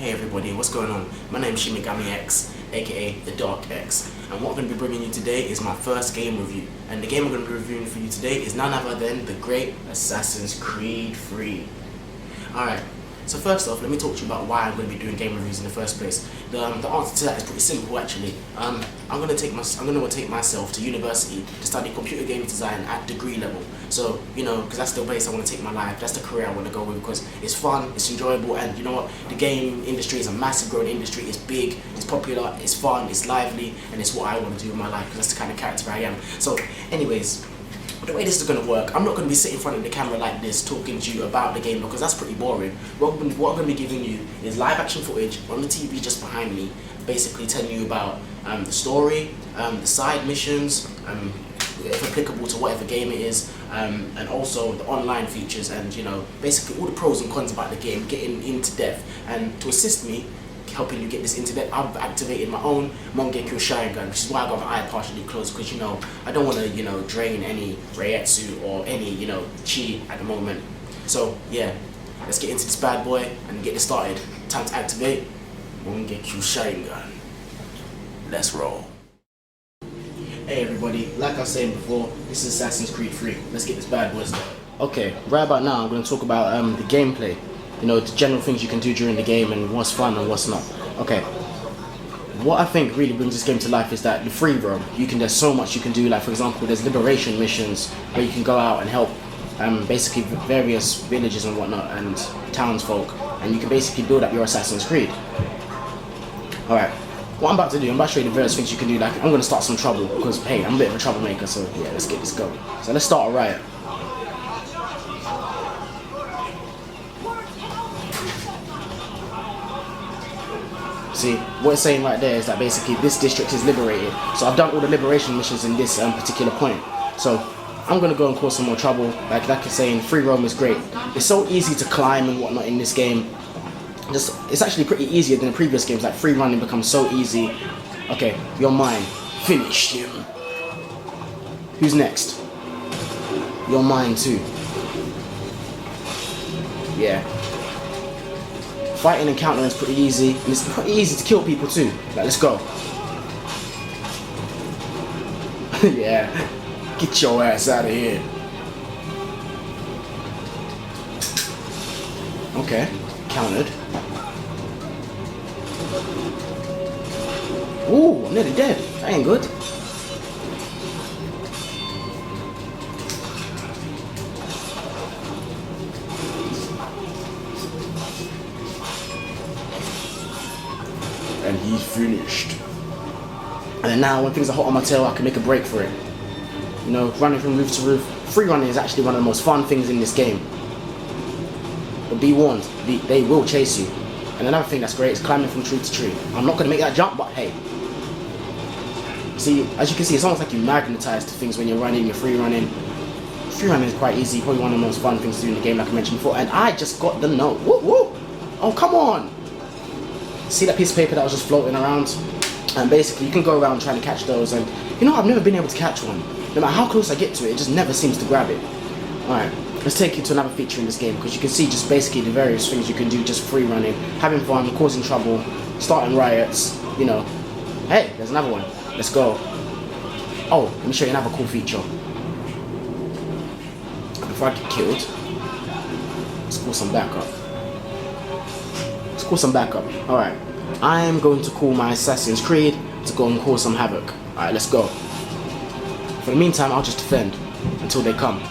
Hey everybody, what's going on? My name is Shimigami X, aka The Dark X, and what I'm going to be bringing you today is my first game review. And the game I'm going to be reviewing for you today is none other than the great Assassin's Creed 3. Alright, so first off, let me talk to you about why I'm going to be doing game reviews in the first place. The answer to that is pretty simple actually. I'm going to take myself to university to study computer game design at degree level. So, you know, because that's the place I want to take my life, that's the career I want to go with, because it's fun, it's enjoyable, and you know what, the game industry is a massive growing industry, it's big, it's popular, it's fun, it's lively, and it's what I want to do in my life, because that's the kind of character I am. So, anyways, the way this is going to work, I'm not going to be sitting in front of the camera like this talking to you about the game because that's pretty boring. What I'm going to be giving you is live action footage on the TV just behind me, basically telling you about the story, the side missions, if applicable to whatever game it is, and also the online features and, you know, basically all the pros and cons about the game, getting into depth. And to assist me helping you get this into depth, I've activated my own Mangekyo Sharingan, which is why I got my eye partially closed, because, you know, I don't want to, you know, drain any Reietsu or any, you know, chi at the moment. So yeah, let's get into this bad boy and get this started. Time to activate Mangekyo Sharingan. Let's roll. Hey everybody, like I was saying before, this is Assassin's Creed 3. Let's get this bad boy started. Okay, right about now I'm going to talk about the gameplay. You know, the general things you can do during the game and what's fun and what's not. Okay, what I think really brings this game to life is that the free roam. There's so much you can do. Like for example, there's liberation missions where you can go out and help basically various villages and whatnot and townsfolk, and you can basically build up your Assassin's Creed. Alright, what I'm about to do, I'm about to show you the various things you can do. Like I'm going to start some trouble because hey, I'm a bit of a troublemaker, so yeah, let's get this going. So let's start a riot. See, what it's saying right there is that basically this district is liberated. So I've done all the liberation missions in this particular point. So I'm going to go and cause some more trouble. Like it's saying, free roam is great. It's so easy to climb and whatnot in this game. It's actually pretty easier than the previous games. Like free running becomes so easy. Okay, you're mine. Finish him. Who's next? You're mine too. Yeah. Fighting and countering is pretty easy, and it's pretty easy to kill people too. Like, let's go. Yeah, get your ass out of here. Okay, countered. Ooh, I'm nearly dead. That ain't good. And he's finished. And then now when things are hot on my tail, I can make a break for it. You know, running from roof to roof. Free running is actually one of the most fun things in this game. But be warned, they will chase you. And another thing that's great is climbing from tree to tree. I'm not going to make that jump, but hey. See, as you can see, it's almost like you magnetize to things when you're running, you're free running. Free running is quite easy, probably one of the most fun things to do in the game, like I mentioned before. And I just got the note. Woo woo! Oh, come on! See that piece of paper that was just floating around? And basically you can go around trying to catch those, and you know, I've never been able to catch one. No matter how close I get to it, it just never seems to grab it. Alright, let's take you to another feature in this game, because you can see just basically the various things you can do just free running, having fun, causing trouble, starting riots, you know. Hey, there's another one. Let's go. Oh, let me show you another cool feature. Before I get killed, let's call some backup. Alright, I'm going to call my Assassin's Creed to go and cause some havoc. Alright, let's go. For the meantime, I'll just defend until they come.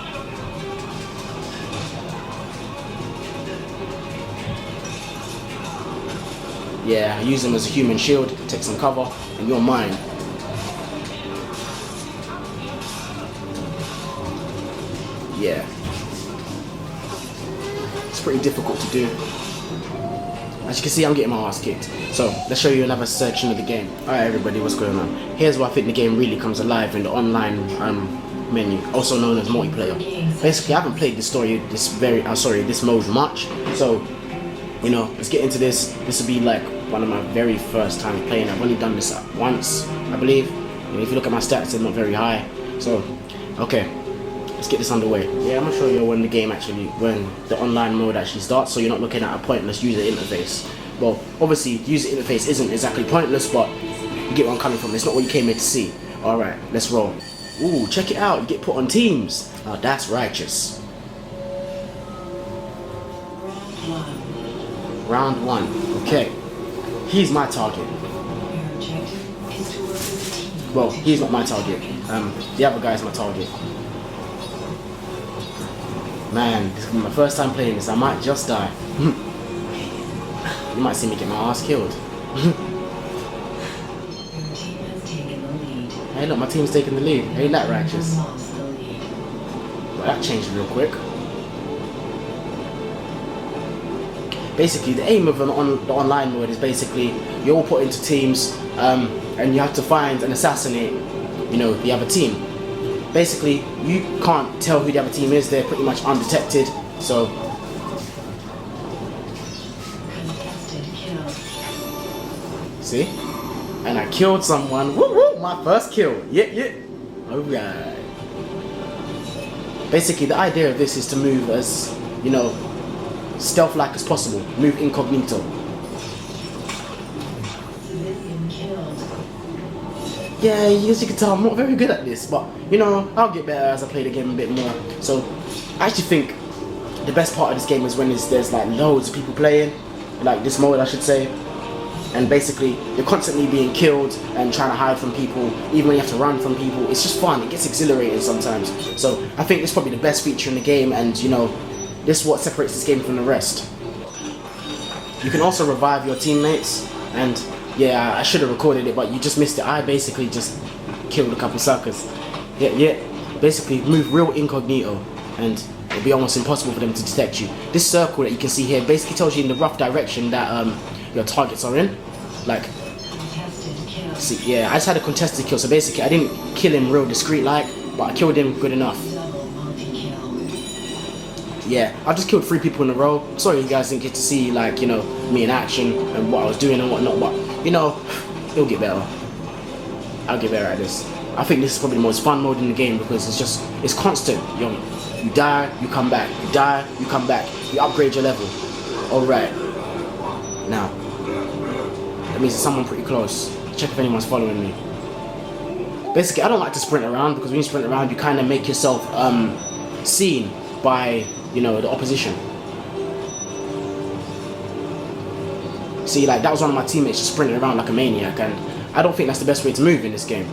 Yeah, I use them as a human shield, take some cover, and you're mine. Yeah. It's pretty difficult to do. As you can see, I'm getting my ass kicked. So, let's show you another section of the game. Alright everybody, what's going on? Here's where I think the game really comes alive in the online menu, also known as multiplayer. Basically, I haven't played this this mode much. So, you know, let's get into this. This will be like one of my very first times playing. I've only done this once, I believe. And if you look at my stats, they're not very high. So, okay. Let's get this underway. Yeah, I'm gonna show you when the online mode actually starts, so you're not looking at a pointless user interface. Well, obviously, user interface isn't exactly pointless, but you get where I'm coming from. It's not what you came here to see. Alright, let's roll. Ooh, check it out. You get put on teams. Now that's righteous. Round one. Okay. He's my target. Well, he's not my target. The other guy's my target. Man, this is my first time playing this. I might just die. You might see me get my ass killed. Hey look, my team's taking the lead. Ain't that righteous? Well, that changed real quick. Basically, the aim of the online mode is basically you're all put into teams and you have to find and assassinate, you know, the other team. Basically, you can't tell who the other team is. They're pretty much undetected. So, see? And I killed someone. Woo woo! My first kill. Yeah. Alright. Basically, the idea of this is to move as, you know, stealth-like as possible. Move incognito. Yeah, as you can tell, I'm not very good at this, but you know, I'll get better as I play the game a bit more. So, I actually think the best part of this game is when there's like loads of people playing, like this mode, I should say. And basically, you're constantly being killed and trying to hide from people, even when you have to run from people. It's just fun. It gets exhilarating sometimes. So, I think this is probably the best feature in the game, and you know, this is what separates this game from the rest. You can also revive your teammates, and yeah, I should have recorded it, but you just missed it. I basically just killed a couple suckers. Yeah. Basically, move real incognito, and it'll be almost impossible for them to detect you. This circle that you can see here basically tells you in the rough direction that your targets are in. Like, see, yeah, I just had a contested kill, so basically I didn't kill him real discreet like, but I killed him good enough. Yeah, I just killed 3 people in a row. Sorry you guys didn't get to see, like, you know, me in action and what I was doing and whatnot, but, you know, it'll get better. I'll get better at this. I think this is probably the most fun mode in the game because it's constant. You die, you come back. You die, you come back. You upgrade your level. Alright. Now, that means there's someone pretty close. Check if anyone's following me. Basically, I don't like to sprint around because when you sprint around, you kind of make yourself seen by, you know, the opposition. See, like, that was one of my teammates just sprinting around like a maniac, and I don't think that's the best way to move in this game.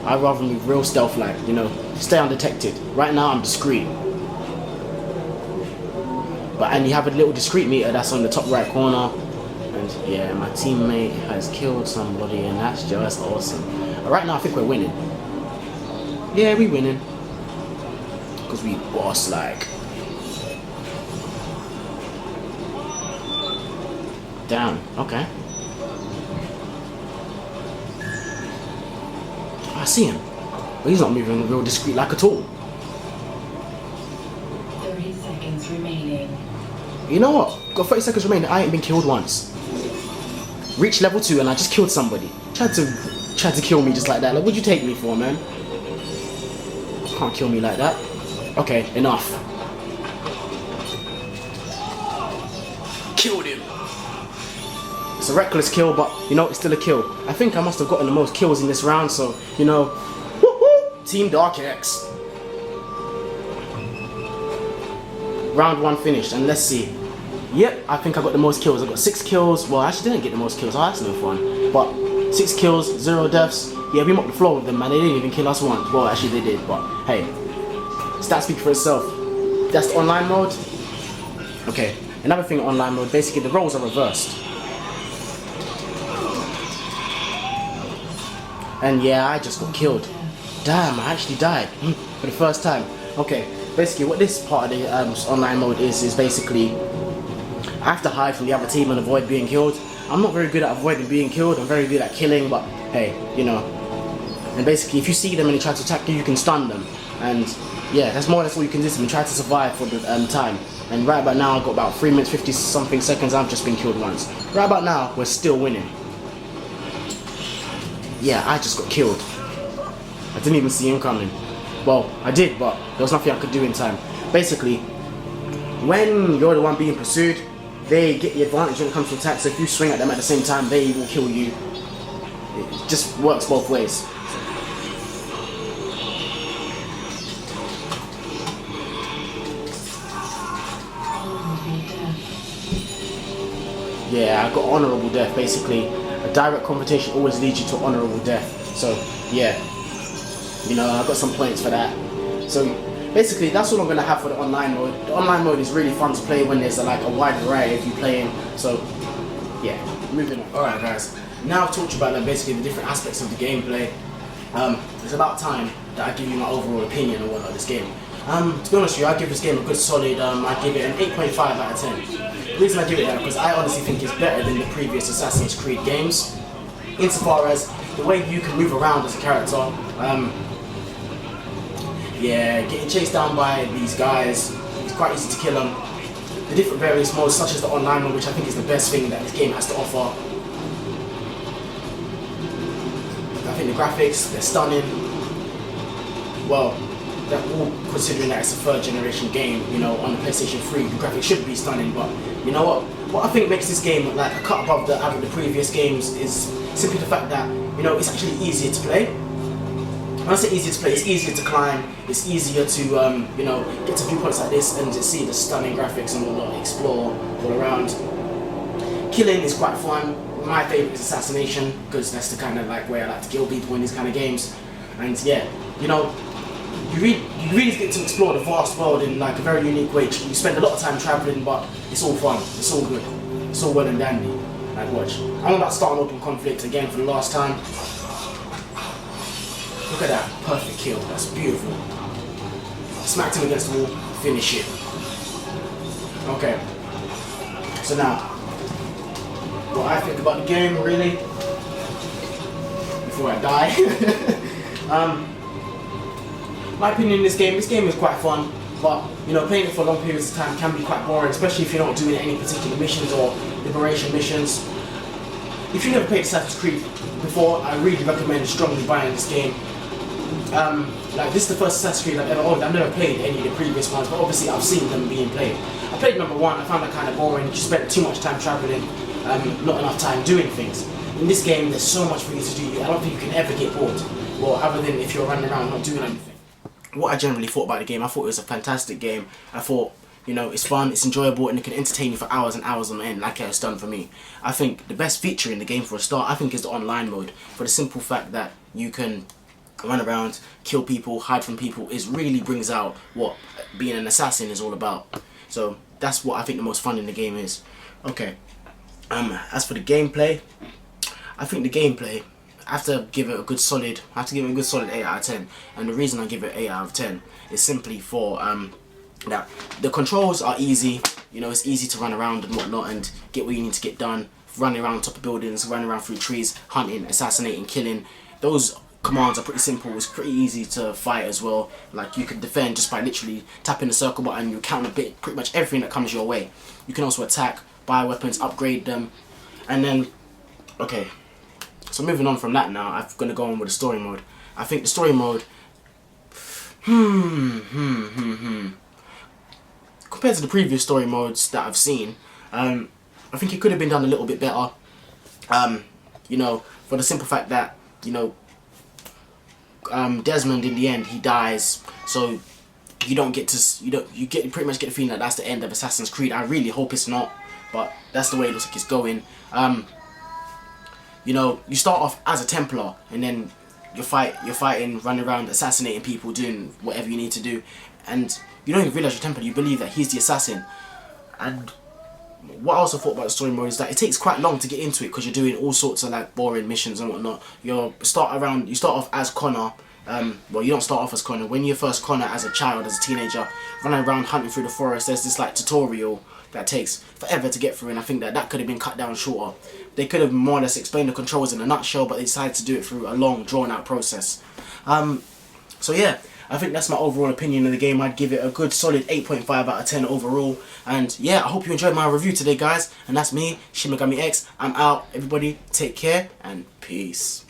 I'd rather move real stealth-like, you know, stay undetected. Right now, I'm discreet. And you have a little discreet meter that's on the top right corner. And yeah, my teammate has killed somebody, and that's just awesome. Right now, I think we're winning. Yeah, we winning. Because we boss like. Damn, okay. I see him. But he's not moving real discreet like at all. 30 seconds remaining. You know what? Got 30 seconds remaining. I ain't been killed once. Reached level 2 and I just killed somebody. Tried to kill me just like that. Like, what'd you take me for, man? Can't kill me like that. Okay, enough. Killed him. It's a reckless kill, but you know, it's still a kill. I think I must have gotten the most kills in this round, so you know, woohoo! Team Dark X. Round 1 finished, and let's see. Yep, I think I got the most kills. I got 6 kills. Well, I actually didn't get the most kills. Oh, that's no fun. But 6 kills, 0 deaths. Yeah, we mopped the floor with them, man. They didn't even kill us once. Well, actually they did, but hey, stats speak for itself. That's the online mode. Okay, another thing online mode. Basically, the roles are reversed. And yeah, I just got killed. Damn, I actually died for the first time. Okay, basically what this part of the online mode is basically I have to hide from the other team and avoid being killed. I'm not very good at avoiding being killed. I'm very good at killing, but hey, you know. And basically, if you see them and they try to attack you, you can stun them. And yeah, that's more or less all you can do to them. Try to survive for the time. And right about now, I've got about 3 minutes, 50 something seconds. I've just been killed once. Right about now, we're still winning. Yeah, I just got killed. I didn't even see him coming. Well, I did, but there was nothing I could do in time. Basically, when you're the one being pursued, they get the advantage when it comes to attack. So if you swing at them at the same time, they will kill you. It just works both ways. Yeah, I got honorable death. Basically, a direct confrontation always leads you to honorable death. So yeah, you know, I got some points for that. So basically, that's all I'm gonna have for the online mode. The online mode is really fun to play when there's like a wide variety of you playing. So yeah, moving on. Alright guys, now I've talked about basically the different aspects of the gameplay. It's about time that I give you my overall opinion on this game. To be honest with you, I give this game a good solid, I give it an 8.5 out of 10. The reason I give it that because I honestly think it's better than the previous Assassin's Creed games, insofar as the way you can move around as a character. Yeah, getting chased down by these guys, it's quite easy to kill them. The different various modes, such as the online mode, which I think is the best thing that this game has to offer. I think the graphics, they're stunning. Well, that all considering that it's a third generation game, you know, on the PlayStation 3, the graphics should be stunning, but you know what? What I think makes this game like a cut above the previous games is simply the fact that, you know, it's actually easier to play. When I say easier to play, it's easier to climb, it's easier to, you know, get to viewpoints like this and just see the stunning graphics and whatnot, explore all around. Killing is quite fun. My favourite is assassination, because that's the kind of like way I like to kill people in these kind of games. And yeah, you know, you really get to explore the vast world in like a very unique way. You spend a lot of time travelling, but it's all fun, it's all good, it's all well and dandy. Like watch, I'm about to start an open conflict again for the last time. Look at that, perfect kill, that's beautiful. Smacked him against the wall, finish it. Okay, so now, what I think about the game really, before I die. My opinion in this game is quite fun, but you know, playing it for long periods of time can be quite boring, especially if you're not doing any particular missions or liberation missions. If you've never played Assassin's Creed before, I really recommend strongly buying this game. Like this is the first Assassin's Creed I've ever owned. I've never played any of the previous ones, but obviously I've seen them being played. I played number 1, I found that kind of boring. You spent too much time travelling, not enough time doing things. In this game, there's so much for you to do. I don't think you can ever get bored, well, other than if you're running around not doing anything. What I generally thought about the game, I thought it was a fantastic game. I thought, you know, it's fun, it's enjoyable, and it can entertain you for hours and hours on end, like it has done for me. I think the best feature in the game for a start, I think, is the online mode, for the simple fact that you can run around, kill people, hide from people. It really brings out what being an assassin is all about. So that's what I think the most fun in the game is. Okay, as for the gameplay, I think the gameplay, I have to give it a good solid 8 out of 10, and the reason I give it 8 out of 10 is simply for that the controls are easy. You know, it's easy to run around and whatnot and get what you need to get done, running around top of buildings, running around through trees, hunting, assassinating, killing. Those commands are pretty simple. It's pretty easy to fight as well. Like you can defend just by literally tapping the circle button. You counter pretty much everything that comes your way. You can also attack, buy weapons, upgrade them, and then okay. So moving on from that now, I'm going to go on with the story mode. I think the story mode, compared to the previous story modes that I've seen, I think it could have been done a little bit better. You know, for the simple fact that, you know, Desmond in the end, he dies, so you don't get to, you pretty much get the feeling that that's the end of Assassin's Creed. I really hope it's not, but that's the way it looks like it's going. You know, you start off as a Templar, and then you're fighting, running around, assassinating people, doing whatever you need to do, and you don't even realize you're Templar. You believe that he's the assassin. And what I also thought about the story mode is that it takes quite long to get into it because you're doing all sorts of like boring missions and whatnot. You start off as Connor. Well, you don't start off as Connor. When you're first Connor as a child, as a teenager, running around hunting through the forest, there's this like tutorial that takes forever to get through, and I think that could have been cut down shorter. They could have more or less explained the controls in a nutshell, but they decided to do it through a long, drawn-out process. So yeah, I think that's my overall opinion of the game. I'd give it a good solid 8.5 out of 10 overall. And yeah, I hope you enjoyed my review today, guys. And that's me, Shin Megami X. I'm out. Everybody, take care and peace.